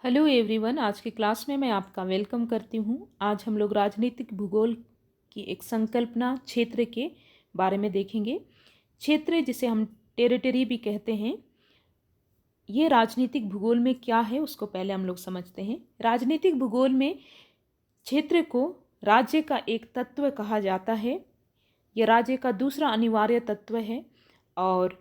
Hello everyone. आज की class में मैं आपका वेलकम करती हूँ। आज हम लोग राजनीतिक भूगोल की एक संकल्पना क्षेत्र के बारे में देखेंगे। क्षेत्र, जिसे हम टेरिटरी भी कहते हैं, ये राजनीतिक भूगोल में क्या है उसको पहले हम लोग समझते हैं। राजनीतिक भूगोल में क्षेत्र को राज्य का एक तत्व कहा जाता है। यह राज्य का दूसरा अनिवार्य तत्व है और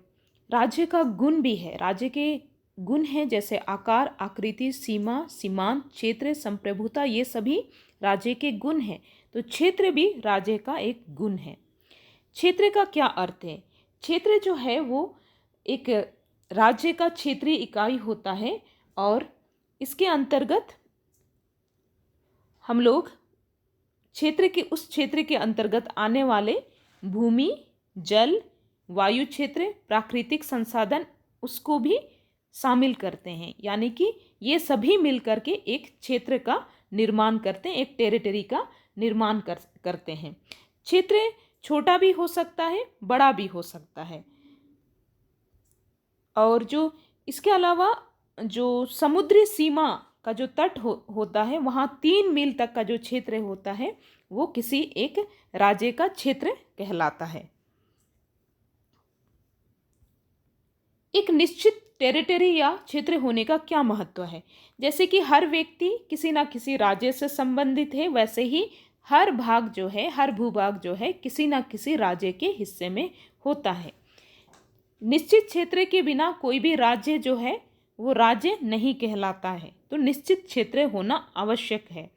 राज्य का गुण भी है। राज्य के गुण हैं जैसे आकार, आकृति, सीमा, सीमांत, क्षेत्र, संप्रभुता, ये सभी राज्य के गुण हैं। तो क्षेत्र भी राज्य का एक गुण है। क्षेत्र का क्या अर्थ है? क्षेत्र जो है वो एक राज्य का क्षेत्रीय इकाई होता है और इसके अंतर्गत हम लोग उस क्षेत्र के अंतर्गत आने वाले भूमि, जल, वायु क्षेत्र, प्राकृतिक संसाधन, उसको भी शामिल करते हैं। यानी कि ये सभी मिलकर के एक क्षेत्र का निर्माण करते हैं, एक टेरिटरी का निर्माण करते हैं। क्षेत्र छोटा भी हो सकता है, बड़ा भी हो सकता है। और जो इसके अलावा जो समुद्री सीमा का जो तट होता है, वहाँ 3 मील तक का जो क्षेत्र होता है वो किसी एक राज्य का क्षेत्र कहलाता है। एक निश्चित टेरिटरी या क्षेत्र होने का क्या महत्व है? जैसे कि हर व्यक्ति किसी ना किसी राज्य से संबंधित है, वैसे ही हर भाग जो है, हर भूभाग जो है, किसी ना किसी राज्य के हिस्से में होता है। निश्चित क्षेत्र के बिना कोई भी राज्य जो है वो राज्य नहीं कहलाता है। तो निश्चित क्षेत्र होना आवश्यक है।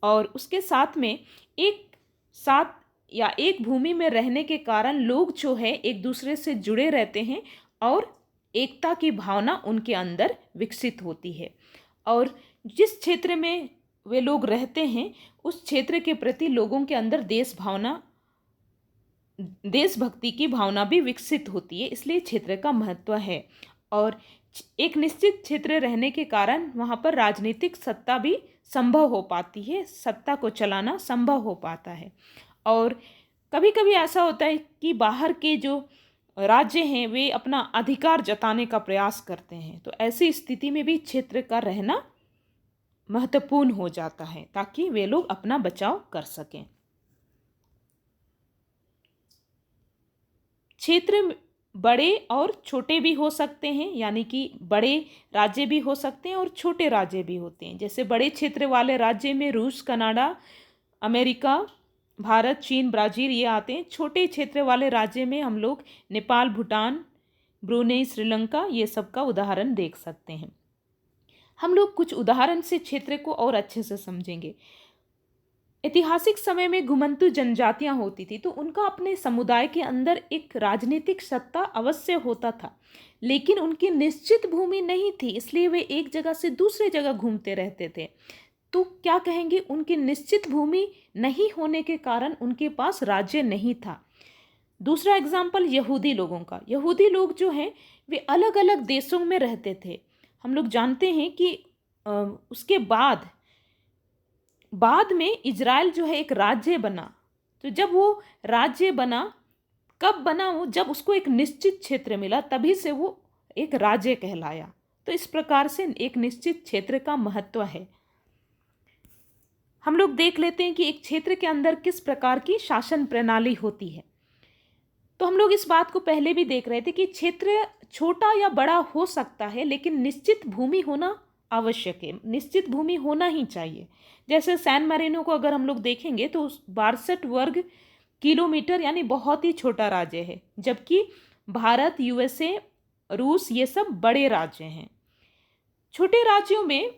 और उसके साथ में एक भूमि में रहने के कारण लोग जो है एक दूसरे से जुड़े रहते हैं और एकता की भावना उनके अंदर विकसित होती है। और जिस क्षेत्र में वे लोग रहते हैं उस क्षेत्र के प्रति लोगों के अंदर देशभक्ति की भावना भी विकसित होती है। इसलिए क्षेत्र का महत्व है। और एक निश्चित क्षेत्र रहने के कारण वहाँ पर राजनीतिक सत्ता भी संभव हो पाती है, सत्ता को चलाना संभव हो पाता है। और कभी कभी ऐसा होता है कि बाहर के जो राज्य हैं वे अपना अधिकार जताने का प्रयास करते हैं। तो ऐसी स्थिति में भी क्षेत्र का रहना महत्वपूर्ण हो जाता है ताकि वे लोग अपना बचाव कर सकें। क्षेत्र बड़े और छोटे भी हो सकते हैं, यानी कि बड़े राज्य भी हो सकते हैं और छोटे राज्य भी होते हैं। जैसे बड़े क्षेत्र वाले राज्य में रूस, कनाडा, अमेरिका, भारत, चीन, ब्राज़ील ये आते हैं। छोटे क्षेत्र वाले राज्य में हम लोग नेपाल, भूटान, ब्रुनेई, श्रीलंका ये सब का उदाहरण देख सकते हैं। हम लोग कुछ उदाहरण से क्षेत्र को और अच्छे से समझेंगे। ऐतिहासिक समय में घुमंतु जनजातियां होती थी तो उनका अपने समुदाय के अंदर एक राजनीतिक सत्ता अवश्य होता था, लेकिन उनकी निश्चित भूमि नहीं थी, इसलिए वे एक जगह से दूसरे जगह घूमते रहते थे। तो क्या कहेंगे, उनकी निश्चित भूमि नहीं होने के कारण उनके पास राज्य नहीं था। दूसरा एग्जाम्पल यहूदी लोगों का। यहूदी लोग जो हैं वे अलग अलग देशों में रहते थे। हम लोग जानते हैं कि उसके बाद में इजराइल जो है एक राज्य बना। तो जब वो राज्य बना, कब बना वो? जब उसको एक निश्चित क्षेत्र मिला, तभी से वो एक राज्य कहलाया। तो इस प्रकार से एक निश्चित क्षेत्र का महत्व है। हम लोग देख लेते हैं कि एक क्षेत्र के अंदर किस प्रकार की शासन प्रणाली होती है। तो हम लोग इस बात को पहले भी देख रहे थे कि क्षेत्र छोटा या बड़ा हो सकता है, लेकिन निश्चित भूमि होना आवश्यक है, निश्चित भूमि होना ही चाहिए। जैसे सैन मैरिनो को अगर हम लोग देखेंगे तो 62 वर्ग किलोमीटर यानी बहुत ही छोटा राज्य है, जबकि भारत, यूएसए, रूस ये सब बड़े राज्य हैं। छोटे राज्यों में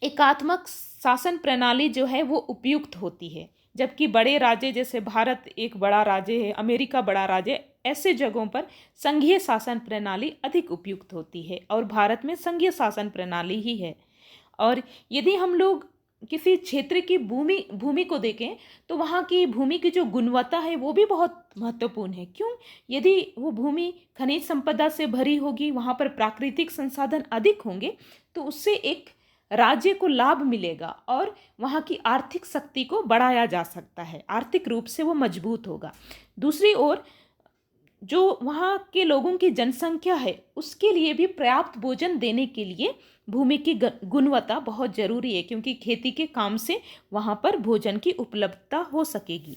एकात्मक शासन प्रणाली जो है वो उपयुक्त होती है, जबकि बड़े राज्य जैसे भारत एक बड़ा राज्य है, अमेरिका बड़ा राज्य है, ऐसे जगहों पर संघीय शासन प्रणाली अधिक उपयुक्त होती है और भारत में संघीय शासन प्रणाली ही है। और यदि हम लोग किसी क्षेत्र की भूमि को देखें तो वहाँ की भूमि की जो गुणवत्ता है वो भी बहुत महत्वपूर्ण है। क्यों? यदि वो भूमि खनिज संपदा से भरी होगी, वहाँ पर प्राकृतिक संसाधन अधिक होंगे, तो उससे एक राज्य को लाभ मिलेगा और वहाँ की आर्थिक शक्ति को बढ़ाया जा सकता है, आर्थिक रूप से वो मजबूत होगा। दूसरी ओर जो वहाँ के लोगों की जनसंख्या है उसके लिए भी पर्याप्त भोजन देने के लिए भूमि की गुणवत्ता बहुत ज़रूरी है, क्योंकि खेती के काम से वहाँ पर भोजन की उपलब्धता हो सकेगी।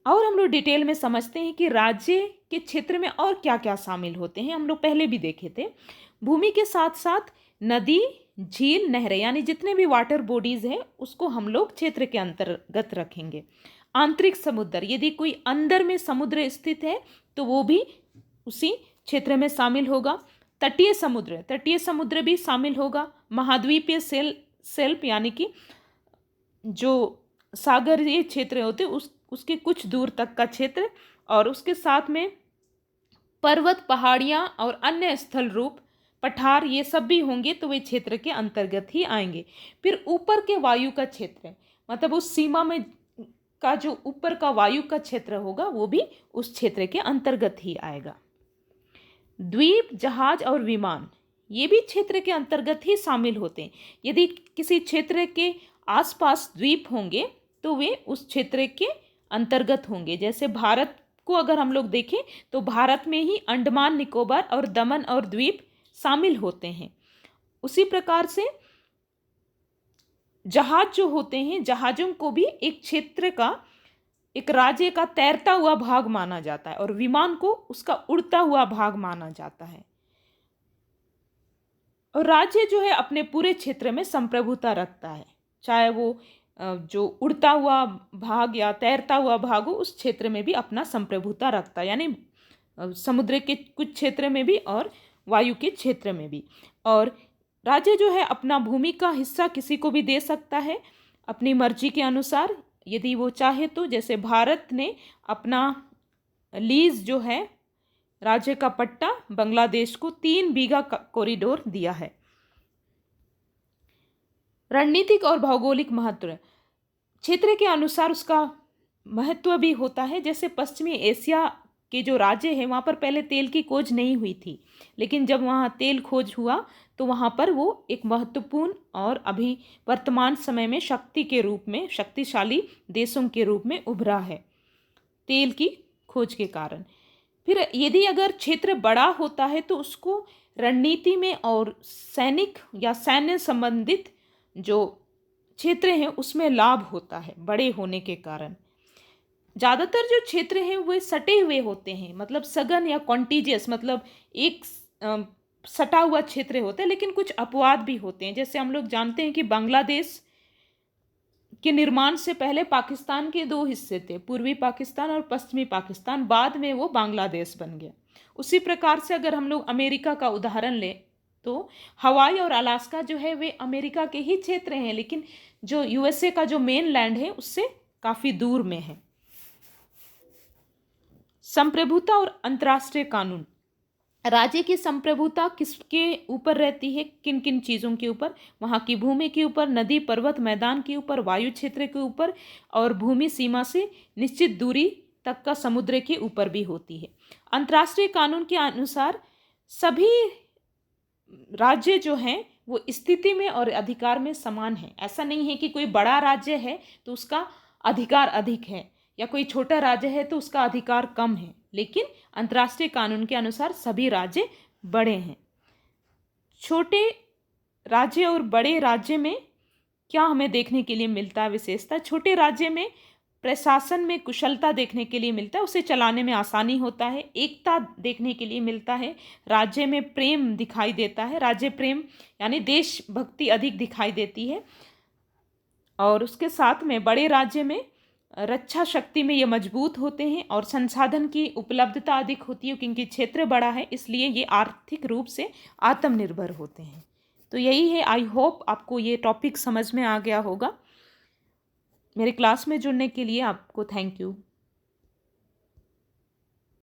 और हम लोग डिटेल में समझते हैं कि राज्य के क्षेत्र में और क्या क्या शामिल होते हैं। हम लोग पहले भी देखे थे। भूमि के साथ साथ नदी, झील, नहरें, यानी जितने भी वाटर बॉडीज हैं उसको हम लोग क्षेत्र के अंतर्गत रखेंगे। आंतरिक समुद्र, यदि कोई अंदर में समुद्र स्थित है तो वो भी उसी क्षेत्र में शामिल होगा। तटीय समुद्र भी शामिल होगा। महाद्वीपीय सेल्फ यानी कि जो सागरीय क्षेत्र होते उसके कुछ दूर तक का क्षेत्र, और उसके साथ में पर्वत, पहाड़ियाँ और अन्य स्थल रूप पठार, ये सब भी होंगे तो वे क्षेत्र के अंतर्गत ही आएंगे। फिर ऊपर के वायु का क्षेत्र, मतलब उस सीमा में का जो ऊपर का वायु का क्षेत्र होगा वो भी उस क्षेत्र के अंतर्गत ही आएगा। द्वीप, जहाज और विमान, ये भी क्षेत्र के अंतर्गत ही शामिल होते हैं। यदि किसी क्षेत्र के आसपास द्वीप होंगे तो वे उस क्षेत्र के अंतर्गत होंगे। जैसे भारत को अगर हम लोग देखें तो भारत में ही अंडमान निकोबार और दमन और द्वीप शामिल होते हैं। उसी प्रकार से जहाज जो होते हैं, जहाज़ों को भी एक क्षेत्र का, एक राज्य का तैरता हुआ भाग माना जाता है, और विमान को उसका उड़ता हुआ भाग माना जाता है। और राज्य जो है अपने पूरे क्षेत्र में संप्रभुता रखता है, चाहे वो जो उड़ता हुआ भाग या तैरता हुआ भाग हो, उस क्षेत्र में भी अपना संप्रभुता रखता है, यानी समुद्र के कुछ क्षेत्र में भी और वायु के क्षेत्र में भी। और राज्य जो है अपना भूमि का हिस्सा किसी को भी दे सकता है अपनी मर्जी के अनुसार, यदि वो चाहे तो। जैसे भारत ने अपना लीज जो है, राज्य का पट्टा, बांग्लादेश को 3 बीघा कॉरिडोर दिया है। रणनीतिक और भौगोलिक महत्व, क्षेत्र के अनुसार उसका महत्व भी होता है। जैसे पश्चिमी एशिया के जो राज्य हैं वहाँ पर पहले तेल की खोज नहीं हुई थी, लेकिन जब वहाँ तेल खोज हुआ तो वहाँ पर वो एक महत्वपूर्ण और अभी वर्तमान समय में शक्ति के रूप में, शक्तिशाली देशों के रूप में उभरा है तेल की खोज के कारण। फिर यदि अगर क्षेत्र बड़ा होता है तो उसको रणनीति में और सैनिक या सैन्य संबंधित जो क्षेत्र हैं उसमें लाभ होता है बड़े होने के कारण। ज़्यादातर जो क्षेत्र हैं वे सटे हुए होते हैं, मतलब सघन या कॉन्टिजियस, मतलब एक सटा हुआ क्षेत्र होता है, लेकिन कुछ अपवाद भी होते हैं। जैसे हम लोग जानते हैं कि बांग्लादेश के निर्माण से पहले पाकिस्तान के 2 हिस्से थे, पूर्वी पाकिस्तान और पश्चिमी पाकिस्तान, बाद में वो बांग्लादेश बन गया। उसी प्रकार से अगर हम लोग अमेरिका का उदाहरण लें तो हवाई और अलास्का जो है वे अमेरिका के ही क्षेत्र हैं, लेकिन जो यूएसए का जो मेन लैंड है उससे काफ़ी दूर में है। संप्रभुता और अंतर्राष्ट्रीय कानून, राज्य की संप्रभुता किसके ऊपर रहती है, किन किन चीज़ों के ऊपर? वहाँ की भूमि के ऊपर, नदी, पर्वत, मैदान के ऊपर, वायु क्षेत्र के ऊपर, और भूमि सीमा से निश्चित दूरी तक का समुद्र के ऊपर भी होती है। अंतर्राष्ट्रीय कानून के अनुसार सभी राज्य जो हैं वो स्थिति में और अधिकार में समान हैं। ऐसा नहीं है कि कोई बड़ा राज्य है तो उसका अधिकार अधिक है, या कोई छोटा राज्य है तो उसका अधिकार कम है, लेकिन अंतर्राष्ट्रीय कानून के अनुसार सभी राज्य बड़े हैं। छोटे राज्य और बड़े राज्य में क्या हमें देखने के लिए मिलता है विशेषता? छोटे राज्य में प्रशासन में कुशलता देखने के लिए मिलता है, उसे चलाने में आसानी होता है, एकता देखने के लिए मिलता है, राज्य में प्रेम दिखाई देता है, राज्य प्रेम यानी देशभक्ति अधिक दिखाई देती है। और उसके साथ में बड़े राज्य में रक्षा शक्ति में ये मजबूत होते हैं और संसाधन की उपलब्धता अधिक होती है, क्योंकि क्षेत्र बड़ा है इसलिए ये आर्थिक रूप से आत्मनिर्भर होते हैं। तो यही है। आई होप आपको ये टॉपिक समझ में आ गया होगा। मेरे क्लास में जुड़ने के लिए आपको थैंक यू।